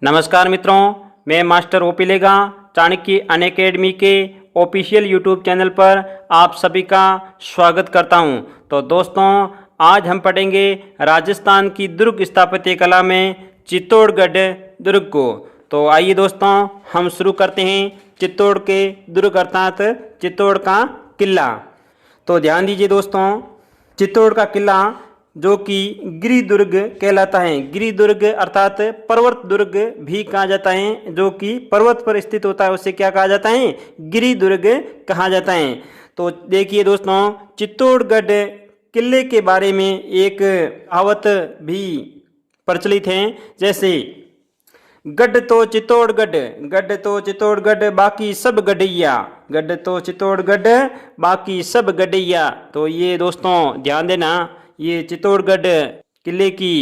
नमस्कार मित्रों, मैं मास्टर ओपी लेगा चाणक्य अनअकैडमी के ऑफिशियल यूट्यूब चैनल पर आप सभी का स्वागत करता हूं। तो दोस्तों, आज हम पढ़ेंगे राजस्थान की दुर्ग स्थापत्य कला में चित्तौड़गढ़ दुर्ग को। तो आइए दोस्तों, हम शुरू करते हैं चित्तौड़ के दुर्ग अर्थात चित्तौड़ का किला। तो ध्यान दीजिए दोस्तों, चित्तौड़ का किला जो कि गिरि दुर्ग कहलाता है। गिरि दुर्ग अर्थात पर्वत दुर्ग भी कहा जाता है, जो कि पर्वत पर स्थित होता है उसे क्या कहा जाता है? गिरि दुर्ग कहा जाता है। तो देखिए दोस्तों, चित्तौड़गढ़ किले के बारे में एक कहावत भी प्रचलित है, जैसे गढ़ तो चित्तौड़गढ़ बाकी सब गढ़ैया, गढ़ तो चित्तौड़गढ़ बाकी सब गढ़ैया। तो ये दोस्तों ध्यान देना, ये चित्तौड़गढ़ किले की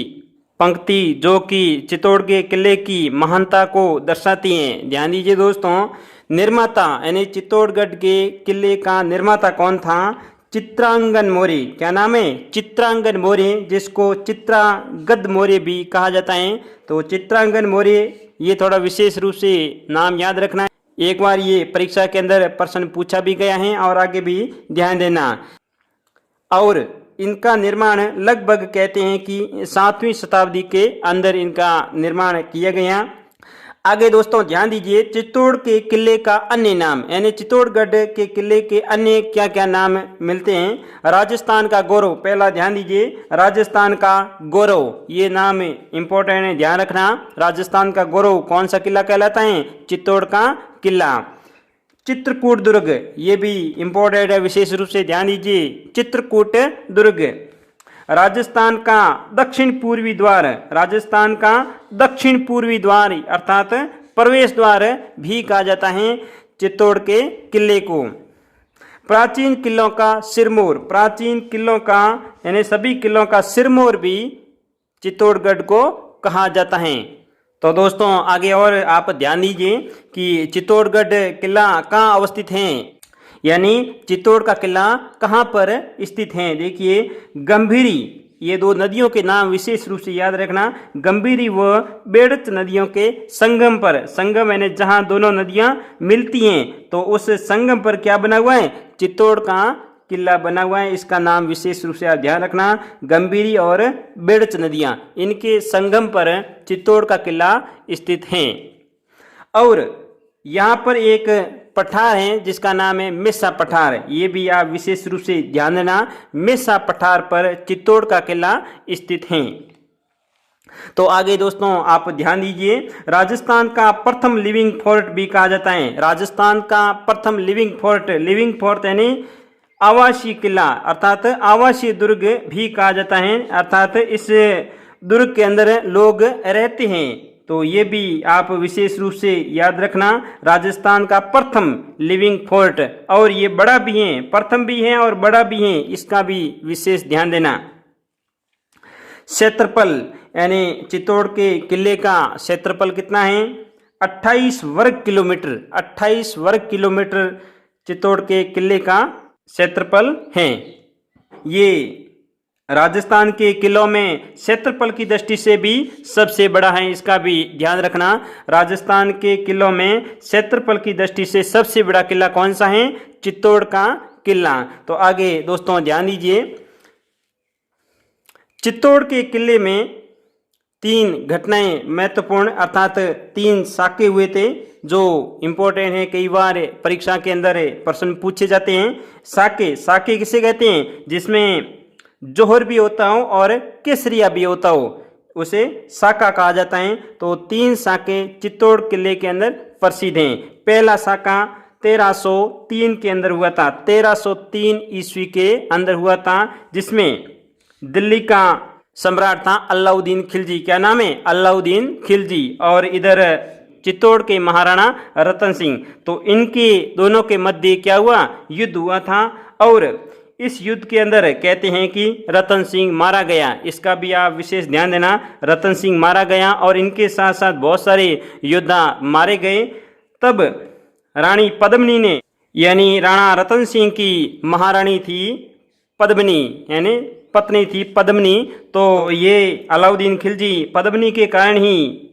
पंक्ति जो कि चित्तौड़ के किले की महानता को दर्शाती हैं। ध्यान दीजिए दोस्तों, निर्माता यानी चित्तौड़गढ़ के किले का निर्माता कौन था? चित्रांगन मौर्य। क्या नाम है? चित्रांगन मौर्य, जिसको चित्रांगद मौर्य भी कहा जाता है। तो चित्रांगन मौर्य, ये थोड़ा विशेष रूप से नाम याद रखना है। एक बार ये परीक्षा के अंदर प्रश्न पूछा भी गया है और आगे भी ध्यान देना। और इनका निर्माण लगभग कहते हैं कि 7वीं शताब्दी के अंदर इनका निर्माण किया गया। आगे दोस्तों ध्यान दीजिए, चित्तौड़ के किले का अन्य नाम, यानी चित्तौड़गढ़ के किले के अन्य क्या क्या नाम मिलते हैं? राजस्थान का गौरव, पहला ध्यान दीजिए, राजस्थान का गौरव, ये नाम इंपॉर्टेंट है, ध्यान रखना। राजस्थान का गौरव कौन सा किला कहलाता है? चित्तौड़ का किला। चित्रकूट दुर्ग, ये भी इंपॉर्टेंट है, विशेष रूप से ध्यान दीजिए, चित्रकूट दुर्ग। राजस्थान का दक्षिण पूर्वी द्वार, राजस्थान का दक्षिण पूर्वी द्वार अर्थात प्रवेश द्वार भी कहा जाता है चित्तौड़ के किले को। प्राचीन किलों का सिरमौर, प्राचीन किलों का यानी सभी किलों का सिरमौर भी चित्तौड़गढ़ को कहा जाता है। तो दोस्तों आगे और आप ध्यान दीजिए कि चित्तौड़गढ़ किला कहाँ अवस्थित है, यानी चित्तौड़ का किला कहाँ पर स्थित है। देखिए, गंभीरी, ये दो नदियों के नाम विशेष रूप से याद रखना, गंभीरी व बेड़च नदियों के संगम पर, संगम यानी जहाँ दोनों नदियाँ मिलती हैं, तो उस संगम पर क्या बना हुआ है? चित्तौड़ का किला बना हुआ है। इसका नाम विशेष रूप से आप ध्यान रखना, गंभीरी और बेड़च नदियां, इनके संगम पर चित्तौड़ का किला स्थित है। और यहाँ पर एक पठार है जिसका नाम है मेसा पठार, ये भी आप विशेष रूप से ध्यान देना, मेसा पठार पर चित्तौड़ का किला स्थित है। तो आगे दोस्तों आप ध्यान दीजिए, राजस्थान का प्रथम लिविंग फोर्ट भी कहा जाता है। राजस्थान का प्रथम लिविंग फोर्ट यानी आवासीय किला अर्थात आवासीय दुर्ग भी कहा जाता है, अर्थात इस दुर्ग के अंदर लोग रहते हैं। तो ये भी आप विशेष रूप से याद रखना, राजस्थान का प्रथम लिविंग फोर्ट, और ये बड़ा भी है, प्रथम भी है और बड़ा भी है, इसका भी विशेष ध्यान देना। क्षेत्रफल यानी चित्तौड़ के किले का क्षेत्रफल कितना है? 28 वर्ग किलोमीटर, 28 वर्ग किलोमीटर चित्तौड़ के किले का क्षेत्रफल है। ये राजस्थान के किलों में क्षेत्रफल की दृष्टि से भी सबसे बड़ा है, इसका भी ध्यान रखना। राजस्थान के किलों में क्षेत्रफल की दृष्टि से सबसे बड़ा किला कौन सा है? चित्तौड़ का किला। तो आगे दोस्तों ध्यान दीजिए, चित्तौड़ के किले में 3 घटनाएं महत्वपूर्ण अर्थात 3 साके हुए थे जो इम्पोर्टेंट है, कई बार परीक्षा के अंदर प्रश्न पूछे जाते हैं। साके किसे कहते हैं? जिसमें जोहर भी होता हो और केसरिया भी होता हो, उसे साका कहा जाता है। तो 3 साके चित्तौड़ किले के अंदर प्रसिद्ध हैं। पहला साका 1303 के अंदर हुआ था, 1303 ईस्वी के अंदर हुआ था, जिसमें दिल्ली का सम्राट था अलाउद्दीन खिलजी। क्या नाम है? अलाउद्दीन खिलजी। और इधर चित्तौड़ के महाराणा रतन सिंह। तो इनके दोनों के मध्य क्या हुआ? युद्ध हुआ था। और इस युद्ध के अंदर कहते हैं कि रतन सिंह मारा गया, इसका भी आप विशेष ध्यान देना, रतन सिंह मारा गया और इनके साथ साथ बहुत सारे योद्धा मारे गए। तब रानी पद्मिनी ने, यानी राणा रतन सिंह की महारानी थी पद्मिनी, यानी पत्नी थी पद्मिनी, तो ये अलाउद्दीन खिलजी पद्मिनी के कारण ही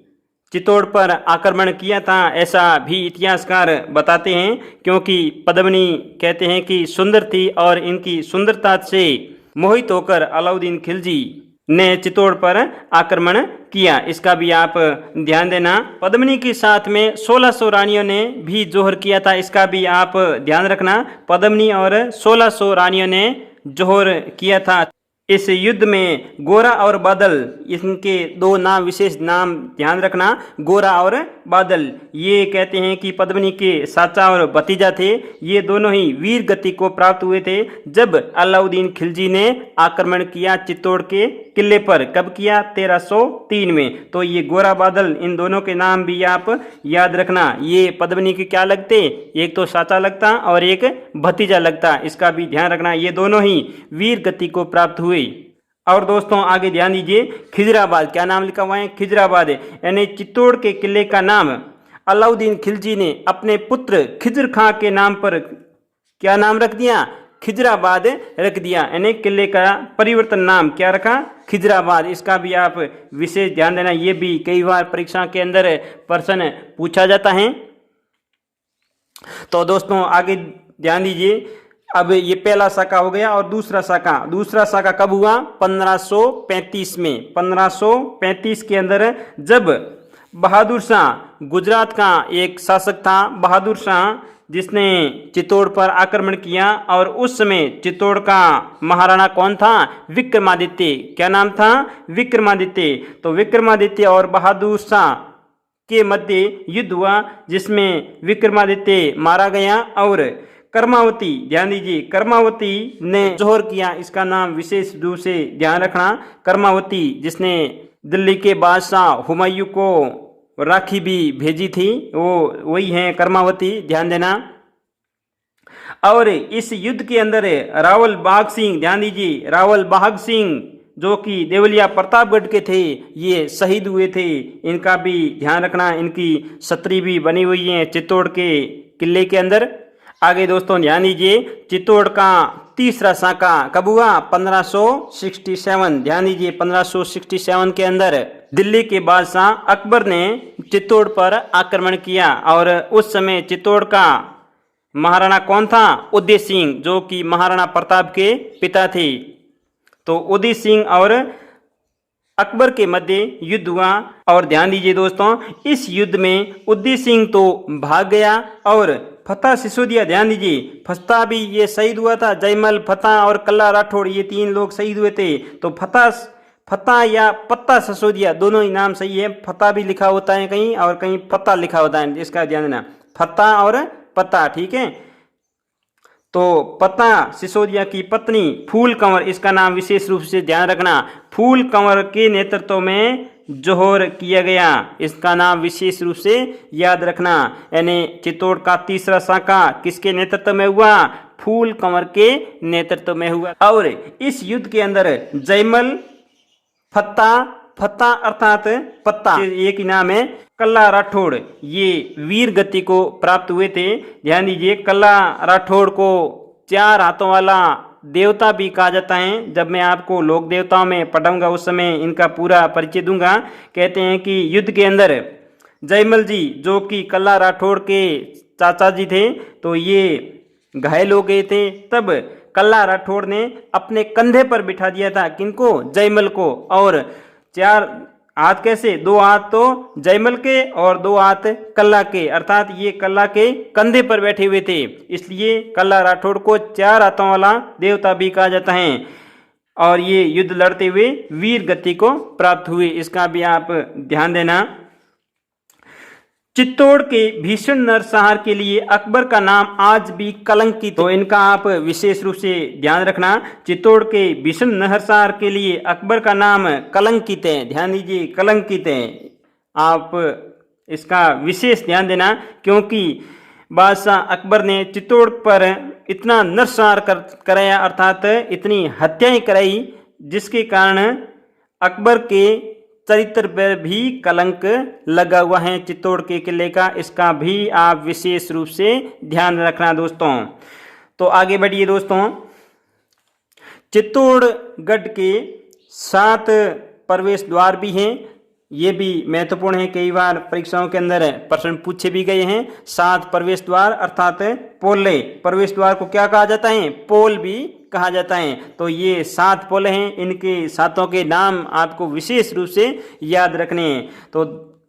चित्तौड़ पर आक्रमण किया था, ऐसा भी इतिहासकार बताते हैं, क्योंकि पद्मिनी कहते हैं कि सुंदर थी और इनकी सुंदरता से मोहित होकर अलाउद्दीन खिलजी ने चित्तौड़ पर आक्रमण किया। इसका भी आप ध्यान देना। पद्मिनी के साथ में 1600 रानियों ने भी जोहर किया था, इसका भी आप ध्यान रखना। पद्मिनी और 1600 रानियों ने जोहर किया था। इस युद्ध में गोरा और बादल, इनके दो नाम, विशेष नाम ध्यान रखना, गोरा और बादल। ये कहते हैं कि पद्मिनी के चाचा और भतीजा थे। ये दोनों ही वीर गति को प्राप्त हुए थे जब अलाउद्दीन खिलजी ने आक्रमण किया चित्तौड़ के किले पर। कब किया? 1303 में। तो ये गोरा बादल, इन दोनों के नाम भी आप याद रखना। ये पद्मिनी के क्या लगते? एक तो चाचा लगता और एक भतीजा लगता, इसका भी ध्यान रखना। ये दोनों ही वीर गति को प्राप्त हुए। और दोस्तों आगे ध्यान दीजिए, खिजराबाद, क्या नाम लिखा हुआ है? खिजराबाद, यानी चित्तौड़ के किले का नाम अलाउद्दीन खिलजी ने अपने पुत्र खिजर खां के नाम पर क्या नाम रख दिया? खिजराबाद रख दिया, यानी किले का परिवर्तन नाम क्या रखा? खिजराबाद। इसका भी आप विशेष ध्यान देना, ये भी कई बार परीक्षा के अंदर प्रश्न पूछा जाता है। तो दोस्तों आगे ध्यान दीजिए। अब ये पहला साका हो गया और दूसरा साका कब हुआ? 1535 में। 1535 के अंदर जब बहादुर शाह, गुजरात का एक शासक था बहादुर शाह, जिसने चित्तौड़ पर आक्रमण किया, और उस समय चित्तौड़ का महाराणा कौन था? विक्रमादित्य। क्या नाम था? विक्रमादित्य। तो विक्रमादित्य और बहादुर शाह के मध्य युद्ध हुआ, जिसमें विक्रमादित्य मारा गया और कर्मावती, ध्यान दीजिए, कर्मावती ने जोहर किया। इसका नाम विशेष रूप से ध्यान रखना। कर्मावती, जिसने दिल्ली के बादशाह हुमायूं को राखी भी भेजी थी, वो वही है कर्मावती, ध्यान देना। और इस युद्ध के अंदर रावल बाघ सिंह, ध्यान दीजिए, रावल बाघ सिंह जो कि देवलिया प्रतापगढ़ के थे, ये शहीद हुए थे। इनका भी ध्यान रखना। इनकी छतरी भी बनी हुई है चित्तौड़ के किले के अंदर। आगे दोस्तों ध्यान दीजिए, चित्तौड़ का तीसरा साका कब हुआ? 1567। ध्यान दीजिए, 1567 के अंदर दिल्ली के बादशाह अकबर ने चित्तौड़ पर आक्रमण किया, और उस समय चित्तौड़ का महाराणा कौन था? उदय सिंह, जो कि महाराणा प्रताप के पिता थे। तो उदय सिंह और अकबर के मध्य युद्ध हुआ। और ध्यान दीजिए दोस्तों, इस युद्ध में उदय सिंह तो भाग गया और फतेह सिसोदिया, ध्यान दीजिए, फतेह भी ये शहीद हुआ था। जयमल, फतेह और कल्ला राठौड़, ये तीन लोग शहीद हुए थे। तो फतेह या पत्ता सिसोदिया, दोनों ही नाम सही है। फतेह भी लिखा होता है कहीं और कहीं पत्ता लिखा होता है, इसका ध्यान देना। फतेह और पत्ता, ठीक है। तो पत्ता सिसोदिया की पत्नी फूल कंवर, इसका नाम विशेष रूप से ध्यान रखना। फूल कंवर के नेतृत्व में जोहर किया गया, इसका नाम विशेष रूप से याद रखना। यानी चित्तौड़ का तीसरा साका किसके नेतृत्व में हुआ? फूल कंवर के नेतृत्व में हुआ। और इस युद्ध के अंदर जयमल, फत्ता अर्थात पत्ता, एक ही नाम है, कल्ला राठौड़, ये वीर गति को प्राप्त हुए थे। ध्यान दीजिए, कल्ला राठौड़ को 4 हाथों वाला देवता भी कहा जाता है। जब मैं आपको लोक देवताओं में पढ़ाऊंगा उस समय इनका पूरा परिचय दूंगा। कहते हैं कि युद्ध के अंदर जयमल जी, जो कि कल्ला राठौड़ के चाचा जी थे, तो ये घायल हो गए थे। तब कल्ला राठौड़ ने अपने कंधे पर बिठा दिया था, किनको? जयमल को। और 4 हाथ कैसे? 2 हाथ तो जयमल के और 2 हाथ कल्ला के, अर्थात ये कल्ला के कंधे पर बैठे हुए थे, इसलिए कल्ला राठौड़ को 4 हाथों वाला देवता भी कहा जाता है। और ये युद्ध लड़ते हुए वीर गति को प्राप्त हुए, इसका भी आप ध्यान देना। चित्तौड़ के भीषण नरसंहार के लिए अकबर का नाम आज भी कलंकित, तो इनका आप विशेष रूप से ध्यान रखना। चित्तौड़ के भीषण नरसंहार के लिए अकबर का नाम कलंकित है, ध्यान दीजिए, कलंकित है। आप इसका विशेष ध्यान देना, क्योंकि बादशाह अकबर ने चित्तौड़ पर इतना नरसंहार कराया, अर्थात इतनी हत्याएं कराई, जिसके कारण अकबर के चरित्र पर भी कलंक लगा हुआ है चित्तौड़ के किले का। इसका भी आप विशेष रूप से ध्यान रखना दोस्तों। तो आगे बढ़िए दोस्तों। चित्तौड़गढ़ के 7 प्रवेश द्वार भी हैं। ये भी महत्वपूर्ण है, कई बार परीक्षाओं के अंदर प्रश्न पूछे भी गए हैं। 7 प्रवेश द्वार अर्थात पोले, प्रवेश द्वार को क्या कहा जाता है? पोल भी कहा जाता है। तो ये 7 पोल हैं, इनके सातों के नाम आपको विशेष रूप से याद रखने हैं। तो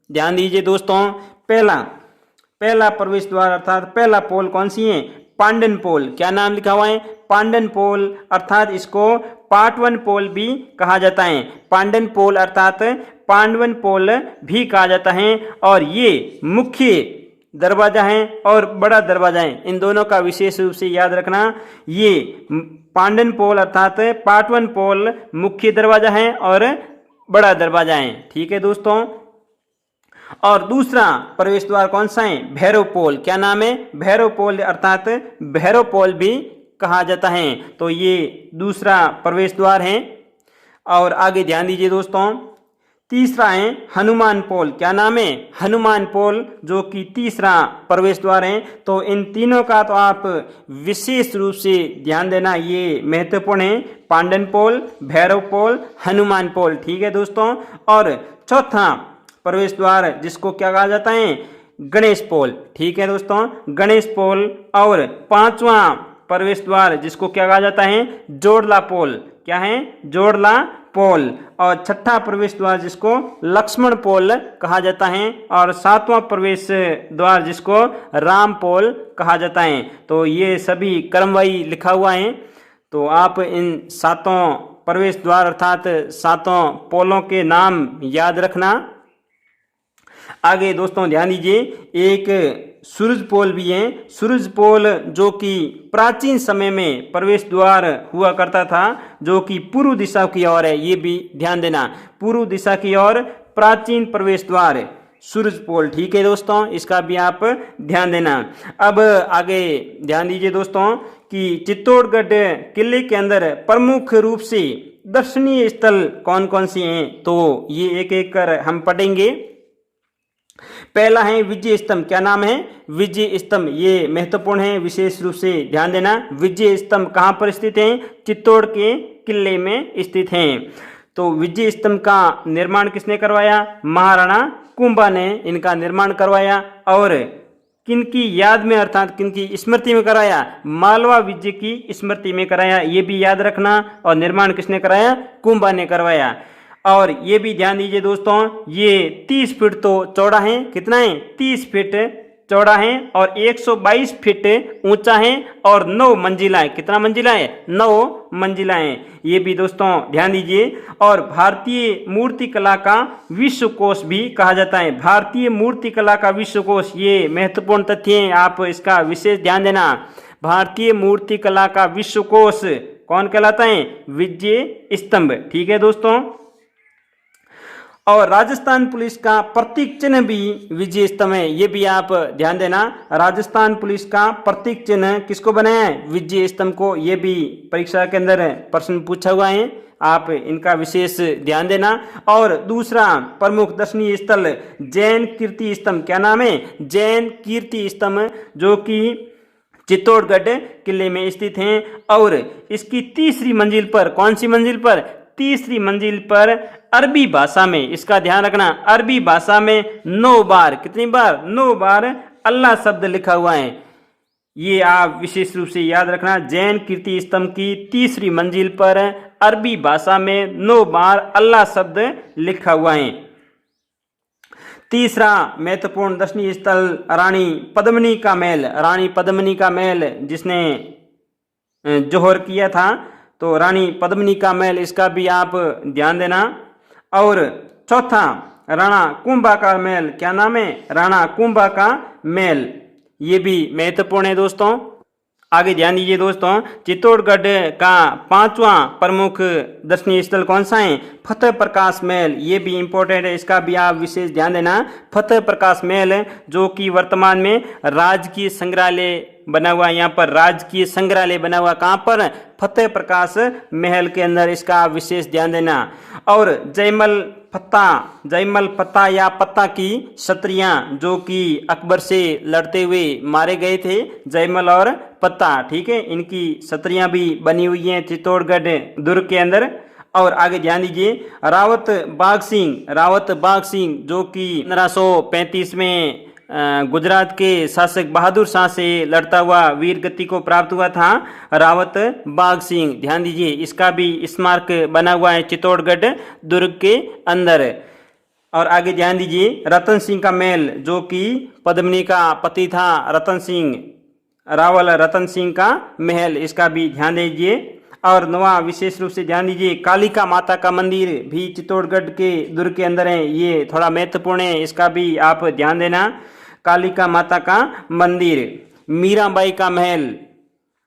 ध्यान दीजिए दोस्तों, पहला प्रवेश द्वार अर्थात पहला पोल कौन सी है? पांडन पोल। क्या नाम लिखा हुआ है? पांडन पोल, अर्थात इसको पाटवन पोल भी कहा जाता है। पांडन पोल अर्थात पांडवन पोल भी कहा जाता है। और ये मुख्य दरवाजा है और बड़ा दरवाजा है, इन दोनों का विशेष रूप से याद रखना। ये पांडन पोल अर्थात पाटवन पोल मुख्य दरवाजा है और बड़ा दरवाजा है। ठीक है दोस्तों। और दूसरा प्रवेश द्वार कौन सा है? भैरव पोल। क्या नाम है? भैरव पोल अर्थात भैरव पोल भी कहा जाता है। तो ये दूसरा प्रवेश द्वार है। और आगे ध्यान दीजिए दोस्तों, तीसरा है हनुमान पोल। क्या नाम है? हनुमान पोल, जो कि तीसरा प्रवेश द्वार है। तो इन तीनों का तो आप विशेष रूप से ध्यान देना, ये महत्वपूर्ण है। पांडन पोल, भैरव पोल, हनुमान पोल। ठीक है दोस्तों। और चौथा प्रवेश द्वार जिसको क्या कहा जाता है? गणेश पोल। ठीक है दोस्तों, गणेश पोल। और पांचवा प्रवेश द्वार जिसको क्या कहा जाता है? जोड़ला पोल। क्या है? जोड़ला पोल। और छठा प्रवेश द्वार जिसको लक्ष्मण पोल कहा जाता है। और सातवां प्रवेश द्वार जिसको राम पोल कहा जाता है। तो ये सभी क्रमवाही लिखा हुआ है। तो आप इन सातों प्रवेश द्वार अर्थात सातों पोलों के नाम याद रखना। आगे दोस्तों ध्यान दीजिए, एक सूरज पोल भी है। सूरज पोल जो कि प्राचीन समय में प्रवेश द्वार हुआ करता था, जो कि पूर्व दिशा की ओर है। ये भी ध्यान देना, पूर्व दिशा की ओर प्राचीन प्रवेश द्वार सूरज पोल। ठीक है दोस्तों, इसका भी आप ध्यान देना। अब आगे ध्यान दीजिए दोस्तों कि चित्तौड़गढ़ किले के अंदर प्रमुख रूप से दर्शनीय स्थल कौन कौन से हैं, तो ये एक एक कर हम पढ़ेंगे। पहला है विजय स्तंभ। क्या नाम है? विजय स्तंभ। ये महत्वपूर्ण है, विशेष रूप से ध्यान देना। विजय स्तंभ कहाँ पर स्थित है? चित्तौड़ के किले में स्थित है। तो विजय स्तंभ का निर्माण किसने करवाया? महाराणा कुंभा ने इनका निर्माण करवाया। और किनकी याद में अर्थात किनकी स्मृति में कराया? मालवा विजय की स्मृति में कराया। ये भी याद रखना। और निर्माण किसने कराया? कुंभा ने करवाया। और ये भी ध्यान दीजिए दोस्तों, ये 30 फीट तो चौड़ा है। कितना है? 30 फीट चौड़ा है और 122 फीट ऊंचा है और 9 मंजिलाएं। कितना मंजिला है? 9 मंजिलाएं। ये भी दोस्तों ध्यान दीजिए। और भारतीय मूर्ति कला का विश्व कोश भी कहा जाता है। भारतीय मूर्ति कला का विश्व कोश, ये महत्वपूर्ण तथ्य है, आप इसका विशेष ध्यान देना। भारतीय मूर्ति कला का विश्व कोश कौन कहलाता है? विजय स्तंभ। ठीक है दोस्तों। और राजस्थान पुलिस का प्रतीक चिन्ह भी विजय स्तंभ है। ये भी आप ध्यान देना। राजस्थान पुलिस का प्रतीक चिन्ह किसको बनाया है? विजय स्तंभ को। ये भी परीक्षा के अंदर प्रश्न पूछा हुआ है, आप इनका विशेष ध्यान देना। और दूसरा प्रमुख दर्शनीय स्थल जैन कीर्ति स्तंभ। क्या नाम है? जैन कीर्ति स्तंभ, जो कि चित्तौड़गढ़ किले में स्थित हैं। और इसकी तीसरी मंजिल पर, कौन सी मंजिल पर? तीसरी मंजिल पर अरबी भाषा में, इसका ध्यान रखना, अरबी भाषा में 9 बार, कितनी बार? 9 बार अल्लाह शब्द लिखा हुआ है। ये आप विशेष रूप से याद रखना। जैन कीर्ति स्तंभ की तीसरी मंजिल पर अरबी भाषा में 9 बार अल्लाह शब्द लिखा हुआ है। तीसरा महत्वपूर्ण दर्शनीय स्थल रानी पद्मिनी का महल। रानी पद्मिनी का महल जिसने जौहर किया था, तो रानी पद्मिनी का महल, इसका भी आप ध्यान देना। और चौथा राणा कुंभा का महल। क्या नाम है? राणा कुंभा का महल। ये भी महत्वपूर्ण है दोस्तों। आगे ध्यान दीजिए दोस्तों, चित्तौड़गढ़ का 5वां प्रमुख दर्शनीय स्थल कौन सा है? फतेह प्रकाश महल। ये भी इंपॉर्टेंट है, इसका भी आप विशेष ध्यान देना। फतेह प्रकाश महल जो कि वर्तमान में राजकीय संग्रहालय बना हुआ, यहाँ पर राजकीय संग्रहालय बना हुआ, कहाँ पर? फतेह प्रकाश महल के अंदर, इसका विशेष ध्यान देना। और जयमल पत्ता या पत्ता की क्षत्रियां जो कि अकबर से लड़ते हुए मारे गए थे, जयमल और पत्ता। ठीक है, इनकी क्षत्रियां भी बनी हुई हैं चित्तौड़गढ़ दुर्ग के अंदर। और आगे ध्यान दीजिए रावत बाघ सिंह जो कि 1535 में गुजरात के शासक बहादुर शाह से लड़ता हुआ वीर गति को प्राप्त हुआ था। रावत बाघ सिंह, ध्यान दीजिए इसका भी स्मारक बना हुआ है चित्तौड़गढ़ दुर्ग के अंदर। और आगे ध्यान दीजिए रतन सिंह का महल जो कि पद्मिनी का पति था रतन सिंह, रावल रतन सिंह का महल, इसका भी ध्यान दीजिए। और नवा विशेष रूप से ध्यान दीजिए कालिका माता का मंदिर भी चित्तौड़गढ़ के दुर्ग के अंदर है, ये थोड़ा महत्वपूर्ण है, इसका भी आप ध्यान देना। कालिका माता का मंदिर, मीराबाई का महल,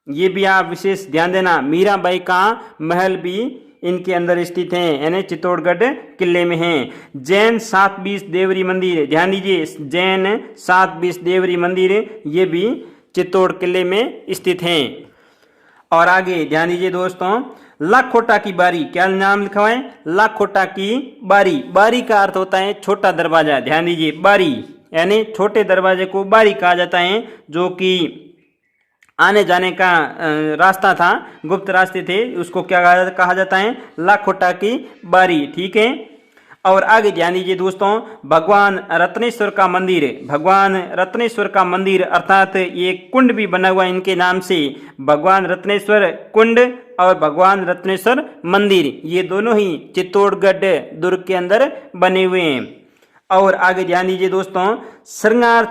ये भी आप विशेष ध्यान देना, मीराबाई का महल भी इनके अंदर स्थित है, यानी चित्तौड़गढ़ किले में है। जैन 720 देवरी मंदिर, ध्यान दीजिए जैन 720 देवरी मंदिर ये भी चित्तौड़ किले में स्थित हैं। और आगे ध्यान दीजिए दोस्तों लाखोटा की बारी, क्या नाम लिखा हुआ है लाखोटा की बारी। बारी का अर्थ होता है छोटा दरवाजा, ध्यान दीजिए बारी यानी छोटे दरवाजे को बारी कहा जाता है, जो कि आने जाने का रास्ता था, गुप्त रास्ते थे, उसको क्या कहा जाता है लाखोटा की बारी, ठीक है। और आगे ध्यान दीजिए दोस्तों भगवान रत्नेश्वर का मंदिर, भगवान रत्नेश्वर का मंदिर अर्थात ये कुंड भी बना हुआ है इनके नाम से, भगवान रत्नेश्वर कुंड और भगवान रत्नेश्वर मंदिर, ये दोनों ही चित्तौड़गढ़ दुर्ग के अंदर बने हुए हैं। और आगे ध्यान दीजिए दोस्तों श्रृंगार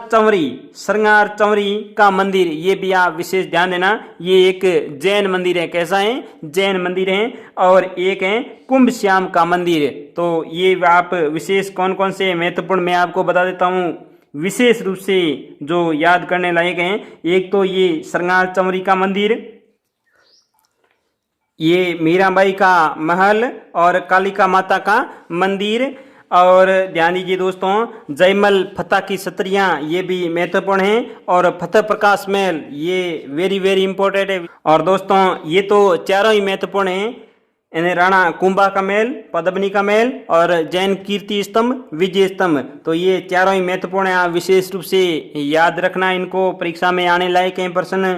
चंवरी का मंदिर, ये भी आप विशेष ध्यान देना, ये एक जैन मंदिर है, कैसा है जैन मंदिर है। और एक है कुंभ श्याम का मंदिर, तो ये आप विशेष कौन कौन से महत्वपूर्ण मैं आपको बता देता हूँ विशेष रूप से जो याद करने लायक हैं। एक तो ये श्रृंगार चंवरी का मंदिर, ये मीराबाई का महल और कालिका माता का मंदिर। और ध्यान दीजिए दोस्तों जयमल फतेह की छतरियाँ ये भी महत्वपूर्ण हैं, और फतेह प्रकाश महल ये वेरी इंपॉर्टेंट है। और दोस्तों ये तो चारों ही महत्वपूर्ण हैं, यानी राणा कुंभा का महल, पद्मिनी का महल और जैन कीर्ति स्तंभ, विजय स्तंभ, तो ये चारों ही महत्वपूर्ण हैं, विशेष रूप से याद रखना, इनको परीक्षा में आने लायक हैं प्रश्न।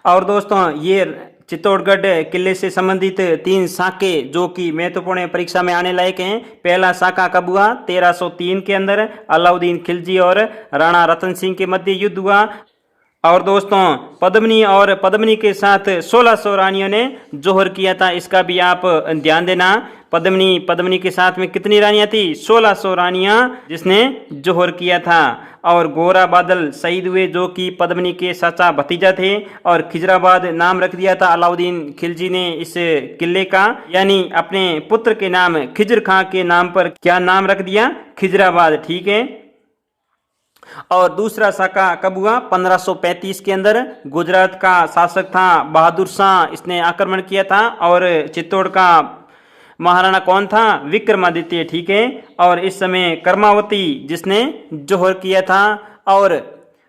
और दोस्तों ये चित्तौड़गढ़ किले से संबंधित 3 शाखे जो कि महत्वपूर्ण परीक्षा में आने लायक हैं। पहला शाखा कब हुआ 1303 के अंदर अलाउद्दीन खिलजी और राणा रतन सिंह के मध्य युद्ध हुआ। और दोस्तों पद्मिनी के साथ 1600 रानियों ने जोहर किया था, इसका भी आप ध्यान देना। पद्मिनी के साथ में कितनी रानियां थी 1600 रानियां जिसने जोहर किया था। और गोरा बादल शहीद हुए जो कि पद्मिनी के चाचा भतीजा थे, और खिजराबाद नाम रख दिया था अलाउद्दीन खिलजी ने इस किले का, यानी अपने पुत्र के नाम खिजर खां के नाम पर क्या नाम रख दिया खिजराबाद, ठीक है। और दूसरा शाखा कब हुआ 1535 के अंदर, गुजरात का शासक था बहादुर शाह, इसने आक्रमण किया था। और चित्तौड़ का महाराणा कौन था विक्रमादित्य, ठीक है। और इस समय कर्मावती जिसने जोहर किया था, और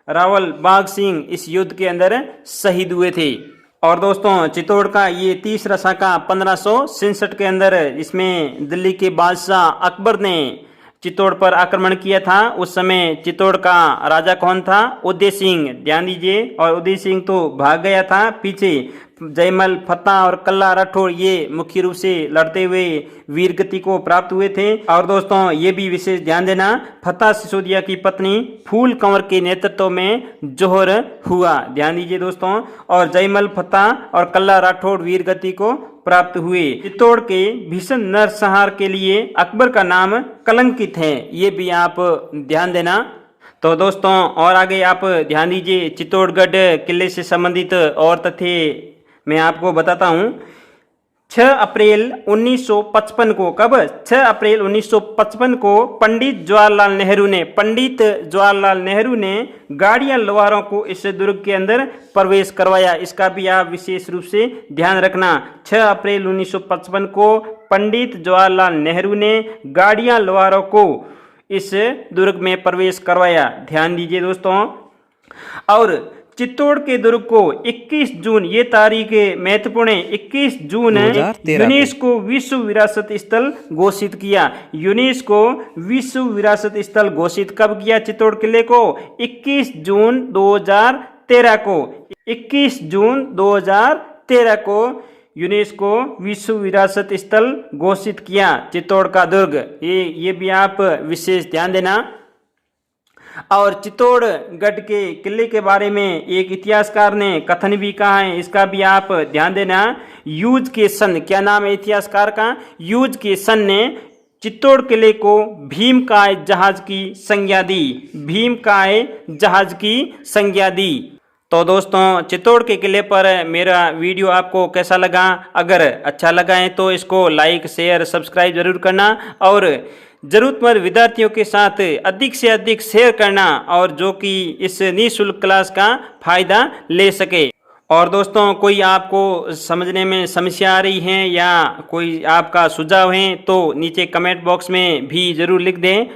रावल बाघ सिंह इस युद्ध के अंदर शहीद हुए थे। और दोस्तों चित्तौड़ का ये तीसरा शाखा 1567 के अंदर, इसमें दिल्ली के बादशाह अकबर ने चित्तौड़ पर आक्रमण किया था। उस समय चित्तौड़ का राजा कौन था उदय सिंह, ध्यान दीजिए। और उदय सिंह तो भाग गया था पीछे, जयमल फतेह और कल्ला राठौड़ ये मुख्य रूप से लड़ते हुए वीर गति को प्राप्त हुए थे। और दोस्तों ये भी विशेष ध्यान देना फतेह सिसोदिया की पत्नी फूल कंवर के नेतृत्व में जोहर हुआ, ध्यान दीजिए दोस्तों। और जयमल फतेह और कल्ला राठौड़ वीर गति को प्राप्त हुए। चित्तौड़ के भीषण नरसंहार के लिए अकबर का नाम कलंकित है, ये भी आप ध्यान देना। तो दोस्तों और आगे आप ध्यान दीजिए चित्तौड़गढ़ किले से संबंधित और तथ्य मैं आपको बताता हूँ। 6 अप्रैल 1955 को, कब 6 अप्रैल 1955 को पंडित जवाहरलाल नेहरू ने गाड़ियां लोहारों को इस दुर्ग के अंदर प्रवेश करवाया, इसका भी आप विशेष रूप से ध्यान रखना। 6 अप्रैल 1955 को पंडित जवाहरलाल नेहरू ने गाड़ियां लोहारों को इस दुर्ग में प्रवेश करवाया, ध्यान दीजिए दोस्तों। और चित्तौड़ के दुर्ग को 21 जून, ये तारीख महत्वपूर्ण है, 21 जून यूनेस्को विश्व विरासत स्थल घोषित किया। यूनेस्को विश्व विरासत स्थल घोषित कब किया चित्तौड़ किले को 21 जून 2013 को, 21 जून 2013 को यूनेस्को विश्व विरासत स्थल घोषित किया चित्तौड़ का दुर्ग। ये भी आप विशेष ध्यान देना। और चित्तौड़गढ़ के किले के बारे में एक इतिहासकार ने कथन भी कहा है, इसका भी आप ध्यान देना। यूज के सन, क्या नाम है इतिहासकार का? यूज के सन ने चित्तौड़ किले को भीमकाय जहाज की संज्ञा दी। भीमकाय जहाज की संज्ञा दी। तो दोस्तों, चित्तौड़ के किले पर मेरा वीडियो आपको कैसा लगा? अगर अच्छा लगा है तो इसको लाइक शेयर सब्सक्राइब जरूर करना और ज़रूरतमंद विद्यार्थियों के साथ अधिक से अधिक शेयर करना, और जो कि इस निःशुल्क क्लास का फ़ायदा ले सके। और दोस्तों, कोई आपको समझने में समस्या आ रही है या कोई आपका सुझाव है तो नीचे कमेंट बॉक्स में भी ज़रूर लिख दें।